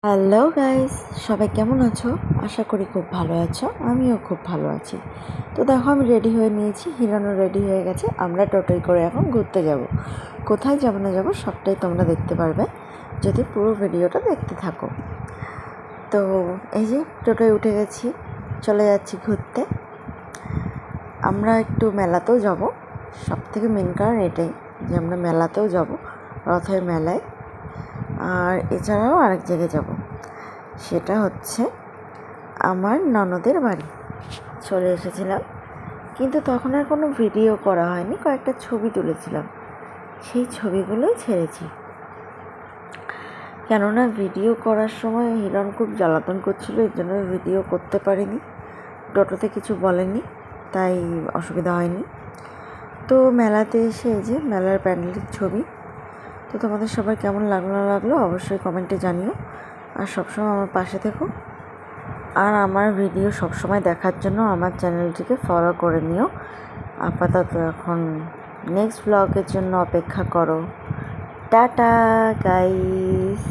Hello guys, সবাই কেমন আছো? আশা করি খুব ভালো আছো। আমিও খুব ভালো আছি। তো দেখো, আমি রেডি হয়ে নিয়েছি, হিরণও রেডি হয়ে গেছে। আমরা টোটোয় করে এখন ঘুরতে যাব। কোথায় যাবো না যাবো সবটাই তোমরা দেখতে পারবে যদি পুরো ভিডিওটা দেখতে থাকো। তো এই যে টোটোয় উঠে গেছি, চলে যাচ্ছি ঘুরতে। আমরা একটু মেলাতেও যাব। সব থেকে মেন কারণ এটাই যে আমরা মেলাতেও যাব, রথের মেলায়। আর এছাড়াও আরেক জায়গায় যাব, সেটা হচ্ছে আমার ননদের বাড়ি। চলে এসেছিলাম, কিন্তু তখন আর কোনো ভিডিও করা হয়নি, কয়েকটা ছবি তুলেছিলাম। সেই ছবিগুলোই ছেড়েছি, কেননা ভিডিও করার সময় হিরণ খুব জ্বালাতন করছিল, এর জন্য ভিডিও করতে পারিনি। টোটোতে কিছু বলেনি, তাই অসুবিধা হয়নি। তো মেলাতে এসে এই যে মেলার প্যান্ডেলের ছবি। তো তোমাদের সবার কেমন লাগলো অবশ্যই কমেন্টে জানিও। আর সবসময় আমার পাশে থেকো। আর আমার ভিডিও সবসময় দেখার জন্য আমার চ্যানেলটিকে ফলো করে নিও। আপাতত এখন নেক্সট ব্লগের জন্য অপেক্ষা করো। Tata guys.